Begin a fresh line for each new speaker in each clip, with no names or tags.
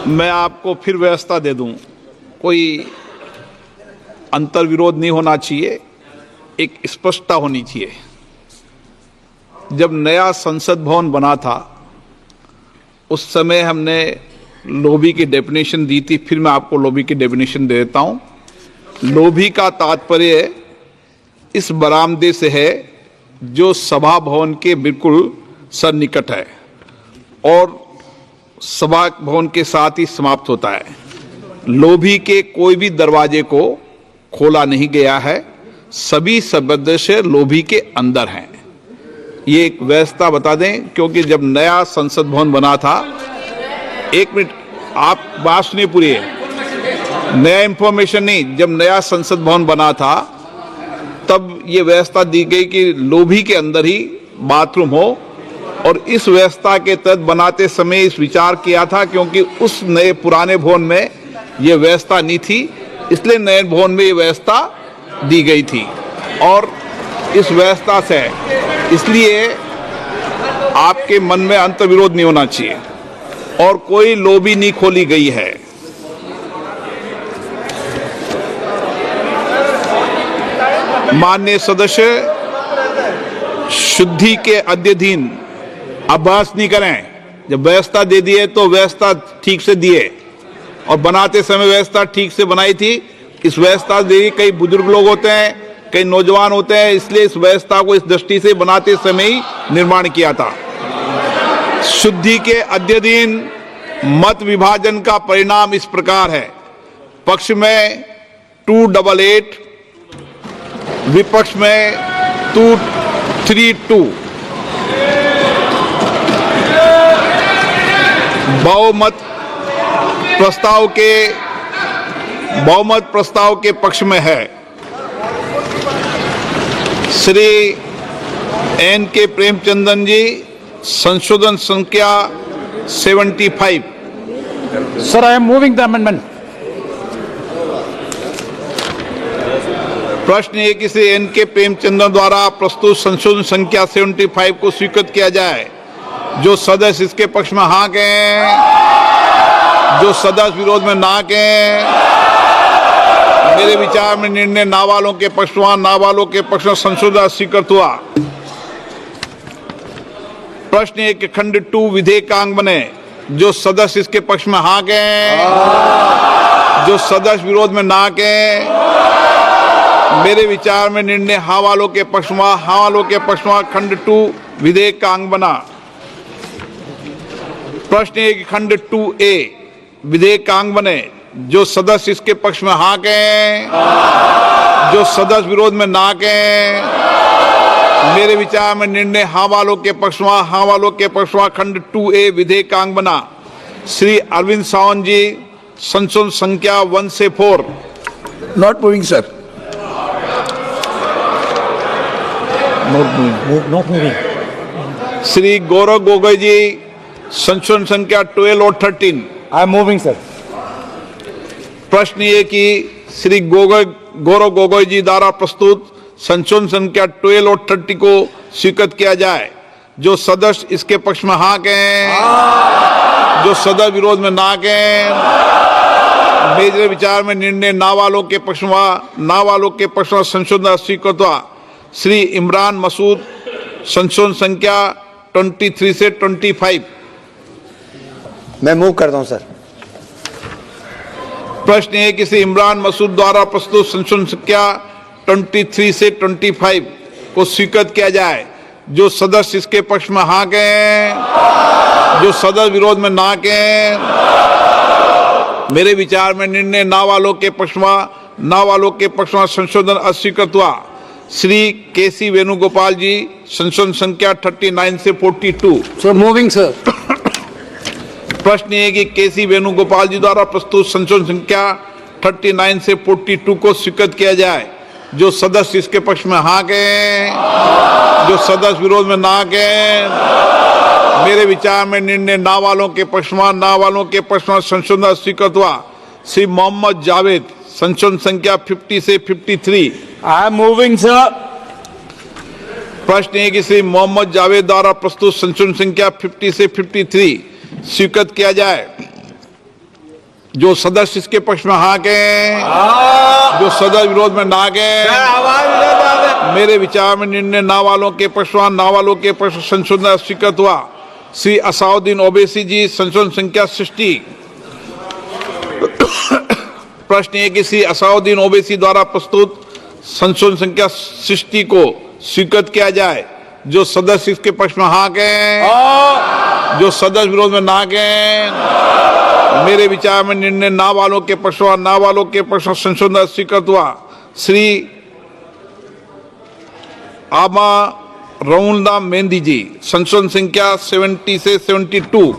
मैं आपको फिर व्यवस्था दे दूं, कोई अंतर विरोध नहीं होना चाहिए, एक स्पष्टता होनी चाहिए। जब नया संसद भवन बना था उस समय हमने लोभी की डेफिनेशन दी थी, फिर मैं आपको लोभी की डेफिनेशन दे देता हूं। लोभी का तात्पर्य इस बरामदे से है जो सभा भवन के बिल्कुल सन्निकट है और सभा भवन के साथ ही समाप्त होता है। लोभी के कोई भी दरवाजे को खोला नहीं गया है, सभी सदस्य लोभी के अंदर हैं। ये एक व्यवस्था बता दें, क्योंकि जब नया संसद भवन बना था, एक मिनट आप बात सुनिए पूरी, नया इंफॉर्मेशन नहीं, जब नया संसद भवन बना था तब ये व्यवस्था दी गई कि लोभी के अंदर ही बाथरूम हो, और इस व्यवस्था के तहत बनाते समय इस विचार किया था, क्योंकि उस नए पुराने भवन में ये व्यवस्था नहीं थी, इसलिए नए भवन में ये व्यवस्था दी गई थी। और इस व्यवस्था से इसलिए आपके मन में अंतर्विरोध नहीं होना चाहिए और कोई लोभी नहीं खोली गई है। माननीय सदस्य, शुद्धि के अध्ययन अभ्यास नहीं करें। जब व्यवस्था दे दिए तो व्यवस्था ठीक से दिए, और बनाते समय व्यवस्था ठीक से बनाई थी। इस व्यवस्था दे, कई बुजुर्ग लोग होते हैं, कई नौजवान होते हैं, इसलिए इस व्यवस्था को इस दृष्टि से बनाते समय ही निर्माण किया था। शुद्धि के अध्ययन मत विभाजन का परिणाम इस प्रकार है: पक्ष में 288, विपक्ष में 232। बहुमत प्रस्ताव के पक्ष में है श्री एन के प्रेमचंदन जी, संशोधन संख्या 75।
Sir, I am moving the amendment.
प्रश्न ये कि श्री एन के प्रेमचंदन द्वारा प्रस्तुत संशोधन संख्या 75 को स्वीकृत किया जाए। जो सदस्य इसके पक्ष में हाँ कहें, जो सदस्य विरोध में ना कहें। मेरे विचार में निर्णय ना वालों के पक्ष में, ना वालों के पक्ष में संशोधन स्वीकृत हुआ। प्रश्न एक, खंड 2 विधेयकांग बने। जो सदस्य इसके पक्ष में हाँ कहें, जो सदस्य विरोध में ना कहें। मेरे विचार में निर्णय हाँ वालों के पक्ष में, हाँ वालों के पक्ष में खंड 2 विधेयकांग बना। प्रश्न एक, खंड 2A विधेयकांग बने। जो सदस्य इसके पक्ष में हाँ कहें, जो सदस्य विरोध में ना कहें। मेरे विचार में निर्णय हाँ वालों के पक्ष में, हाँ वालों के पक्ष में खंड 2A विधेयकांग बना। श्री अरविंद सावंत जी, संशोधन संख्या 1 से 4।
Not moving sir.
Not moving.
Shri Gaurav Gogoi ji, संशोधन संख्या 12 और 13।
I am moving, sir.
प्रश्न ये कि श्री गौरव गोगोई जी द्वारा प्रस्तुत संशोधन संख्या 12 और 30 को स्वीकृत किया जाए। जो सदस्य इसके पक्ष में हाँ कहें, जो सदस्य विरोध में ना कहें। मेरे विचार में निर्णय ना वालों के पक्ष में, ना वालों के पक्ष में संशोधन स्वीकृत हुआ। श्री इमरान मसूद, संशोधन संख्या 23 से 25।
मैं मूव करता हूं सर।
प्रश्न है कि श्री इमरान मसूद द्वारा प्रस्तुत संशोधन संख्या 23 से 25 को स्वीकृत किया जाए। जो सदस्य इसके पक्ष में हाँ कहें, जो सदस्य विरोध में ना कहें। मेरे विचार में निर्णय ना वालों के पक्ष में, ना वालों के पक्ष में संशोधन अस्वीकृत हुआ। श्री केसी वेणुगोपाल जी, संशोधन संख्या 39 से 42।
So moving, sir.
प्रश्न है कि केसी वेणुगोपाल जी द्वारा प्रस्तुत संशोधन संख्या 39 से 42 को स्वीकृत किया जाए। जो सदस्य इसके पक्ष में हाँ कहें, जो सदस्य विरोध में ना कहें। मेरे विचार में निर्णय ना वालों के पक्ष में, ना वालों के पक्ष में संशोधन स्वीकृत हुआ। श्री मोहम्मद जावेद, संशोधन संख्या 50 से 53।
I am moving, sir.
प्रश्न है कि श्री मोहम्मद जावेद द्वारा प्रस्तुत संशोधन संख्या 50 से 53 स्वीकृत किया जाए। जो सदस्य इसके पक्ष में हाँ कहें, जो सदस्य विरोध में ना कहें। मेरे विचार में निर्णय ना वालों के पक्ष में, ना वालों के पक्ष में संशोधन स्वीकृत हुआ। श्री असाउद्दीन ओवैसी जी, संशोधन संख्या 60। प्रश्न है कि श्री असाउद्दीन ओवैसी द्वारा प्रस्तुत संशोधन संख्या 60 को स्वीकृत किया जाए। जो सदस्य इसके पक्ष में हाँ कहें, जो सदस्य विरोध में ना कहें। मेरे विचार में निर्णय ना वालों के पक्ष में, ना वालों के पक्ष में संशोधन स्वीकृत हुआ। श्री आमा रउलनाम मेहंदी जी, संशोधन संख्या 70 से 72।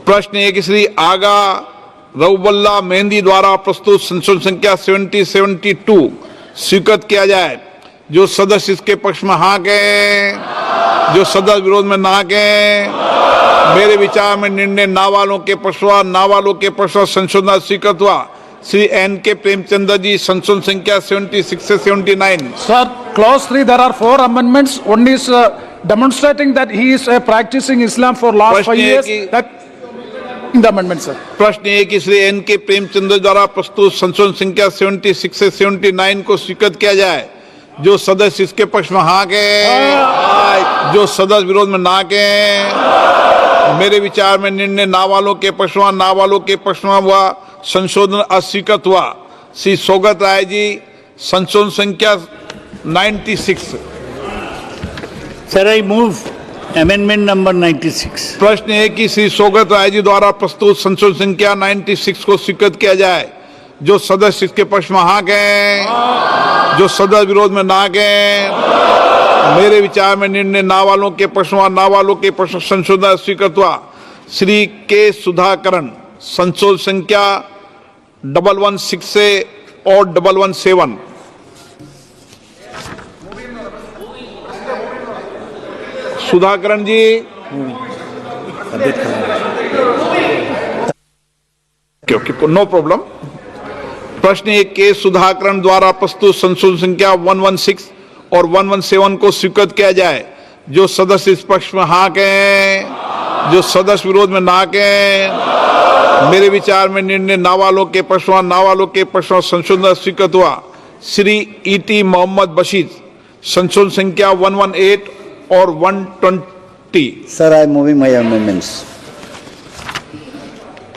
प्रश्न है कि श्री आगा रउबल्ला मेहंदी द्वारा प्रस्तुत संशोधन संख्या 70-72 स्वीकृत किया जाए। जो सदस्य इसके पक्ष में हाँ कहें, जो सदस्य विरोध में ना कहें। मेरे विचार में निर्णय ना वालों के पक्ष में, ना वालों के पक्ष में संशोधन स्वीकृत हुआ। श्री N.K. प्रेमचंद्र जी, संशोधन संख्या 76 से 79।
Sir, clause 3, there are 4 amendments. One is demonstrating that he is practicing Islam for last 5 years. That the amendment, sir.
प्रश्न है कि श्री N.K. प्रेमचंद्र द्वारा प्रस्तुत संशोधन संख्या 76 से 79 को स्वीकृत किया जाए। जो सदस्य इसके पक्ष में हाँ कहें, जो सदस्य विरोध में ना कहें। मेरे विचार में निर्णय ना वालों के पक्ष में, ना वालों के पक्ष में हुआ। संशोधन अस्वीकृत हुआ। श्री सौगत राय जी, संशोधन संख्या 96।
Sir, I move amendment number 96.
प्रश्न है कि श्री सौगत राय जी द्वारा प्रस्तुत संशोधन संख्या 96 को स्वीकृत किया जाए। जो सदस्य इसके पक्ष में हाँ कहें, जो सदस्य विरोध में ना कहें। मेरे विचार में निर्णय ना वालों के पक्ष में, ना वालों के पक्ष में संशोधन स्वीकृत हुआ। श्री के सुधाकरण, संशोधन संख्या 116 से और 117। सुधाकरण जी, नो प्रॉब्लम। प्रश्न एक के सुधाकरण द्वारा प्रस्तुत संशोधन संख्या 116 और 117 को स्वीकृत किया जाए। जो सदस्य इस पक्ष में हाँ कहें, जो सदस्य विरोध में ना कहें। मेरे विचार में निर्णय ना वालों के पक्ष में, ना वालों के पक्ष में संशोधन स्वीकृत हुआ। श्री E.T. मोहम्मद बशीर, संशोधन संख्या 118 और 120।
Sir, I am moving my amendments.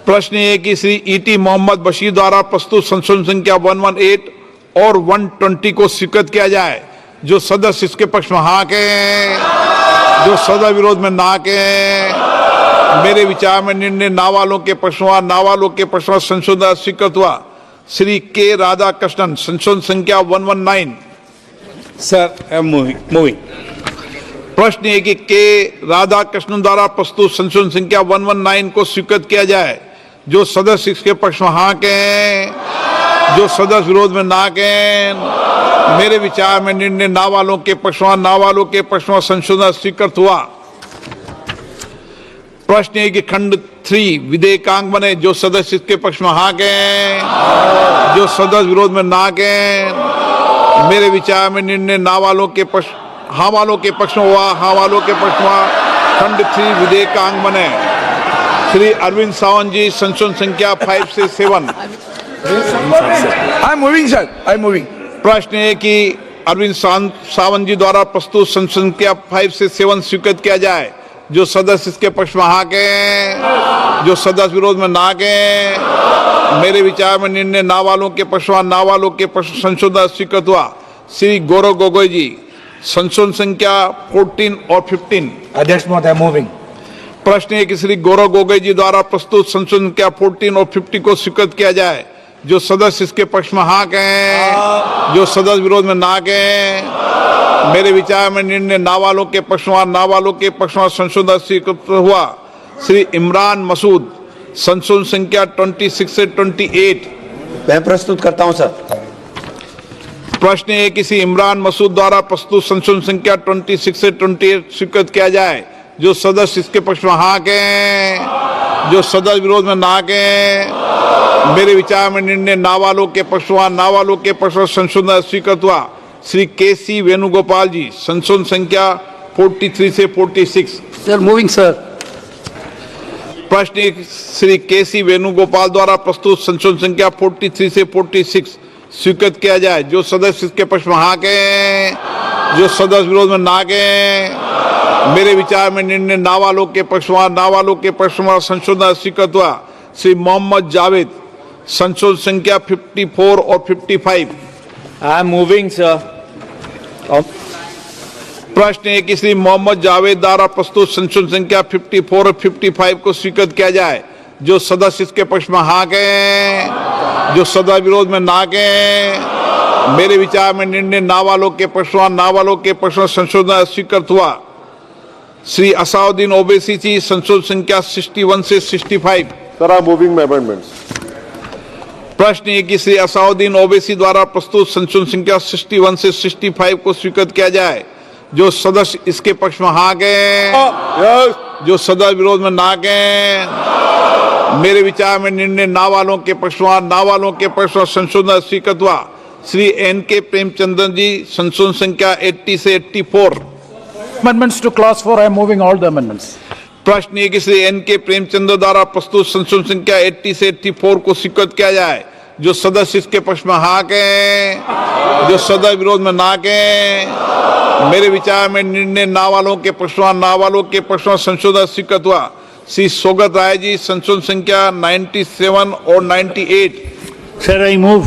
प्रश्न है कि श्री E.T. मोहम्मद बशीर द्वारा प्रस्तुत संशोधन संख्या 118 और 120 को स्वीकृत किया जाए। जो सदस्य इसके पक्ष में हाँ कहें, जो सदस्य विरोध में ना कहें। मेरे विचार में निर्णय ना वालों के पक्ष में, ना वालों के पक्ष में संशोधन स्वीकृत हुआ। श्री के राधाकृष्णन, संशोधन संख्या 119।
Sir, I am moving.
प्रश्न है कि के राधाकृष्णन द्वारा प्रस्तुत संशोधन संख्या 119 को स्वीकृत किया जाए। जो सदस्य इसके पक्ष में हाँ कहें, जो सदस्य विरोध में ना कहें। मेरे विचार में निर्णय ना वालों के पक्ष में, ना वालों के पक्ष में संशोधन स्वीकृत हुआ। प्रश्न है कि खंड 3 विधेयकांग बने। जो सदस्य इसके पक्ष में हाँ कहें, जो सदस्य विरोध में ना कहें। मेरे विचार में निर्णय ना वालों के पक्ष, हाँ वालों के पक्ष में हुआ। हाँ वालों के पक्ष में खंड 3 विधेयकांग बने। श्री अरविंद सावंत जी, संशोधन संख्या 5 से 7।
I am moving, sir. I am moving.
प्रश्न है कि अरविंद सावंत जी द्वारा प्रस्तुत संशोधन संख्या 5 से 7 स्वीकृत किया जाए। जो सदस्य इसके पक्ष में हाँ कहें, जो सदस्य विरोध में ना कहें। मेरे विचार में निर्णय ना वालों के पक्ष में, ना वालों के पक्ष में संशोधन स्वीकृत हुआ। श्री गौरव गोगोई जी, संशोधन संख्या 14 और 15।
That's what I am moving.
प्रश्न है कि श्री गौरव गोगोई जी द्वारा प्रस्तुत संशोधन संख्या 14 और 50 को स्वीकृत किया जाए। जो सदस्य इसके पक्ष में हाँ कहें, जो सदस्य विरोध में ना कहें। मेरे विचार में निर्णय ना वालों के पक्ष में, ना वालों के पक्ष में संशोधन स्वीकृत हुआ। श्री इमरान मसूद, संशोधन संख्या 26 से 28।
मैं प्रस्तुत करता हूं सर।
प्रश्न है कि श्री इमरान मसूद द्वारा प्रस्तुत संशोधन संख्या 26 से 28 स्वीकृत किया जाए। जो सदस्य इसके पक्ष में हाँ कहें, जो सदस्य विरोध में ना कहें। मेरे विचार में निर्णय ना वालों के पक्ष में, ना वालों के पक्ष में संशोधन स्वीकृत हुआ। श्री के.सी. वेणुगोपाल जी, संशोधन संख्या 43 से 46।
Sir, moving, sir.
प्रश्न एक श्री केसी वेणुगोपाल द्वारा प्रस्तुत संशोधन संख्या 43 से 46 स्वीकृत किया जाए। जो सदस्य इसके पक्ष में हाँ कहें, जो सदस्य विरोध में ना कहें। मेरे विचार में निर्णय ना वालों के पक्ष में संशोधन स्वीकृत हुआ। श्री मोहम्मद जावेद संशोधन संख्या 54 और 55।
I am moving, sir.
प्रश्न है कि श्री मोहम्मद जावेद द्वारा प्रस्तुत संशोधन संख्या 54 और 55 को स्वीकृत किया जाए। जो सदस्य इसके पक्ष में हाँ कहें, जो सदस्य विरोध में ना कहें। मेरे विचार में निर्णय ना वालों के पक्ष में संशोधन स्वीकृत हुआ। श्री असाउद्दीन ओवैसी जी संशोधन संख्या 61 से 65।
Sir, I'm moving my amendments.
प्रश्न है कि श्री असाउद्दीन ओवैसी द्वारा प्रस्तुत संशोधन संख्या 61 से 65 को स्वीकृत किया जाए। जो सदस्य इसके पक्ष में हाँ कहें,
Yes.
जो सदस्य विरोध में ना कहें। मेरे विचार में निर्णय ना वालों के पक्ष में संशोधन स्वीकृत हुआ। श्री एन.के. प्रेमचंद्रन जी संशोधन संख्या 80 से 84।
Amendments to clause 4, I am moving all the amendments.
प्रश्न है कि श्री एन.के. प्रेमचंद्र द्वारा प्रस्तुत संशोधन संख्या 80 से 84 को स्वीकृत किया जाए। जो सदस्य इसके पक्ष में हाँ कहें, जो सदस्य विरोध में ना कहें। मेरे विचार में निर्णय ना वालों के पक्ष में संशोधन स्वीकृत हुआ। श्री सोगत राय जी संशोधन संख्या 97 और 98।
Sir, I move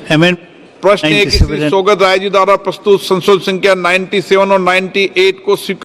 amendment.
प्रश्न है कि श्री सोगत राय जी द्वारा प्रस्तुत संशोधन संख्या 97 और 98 को स्वीकृत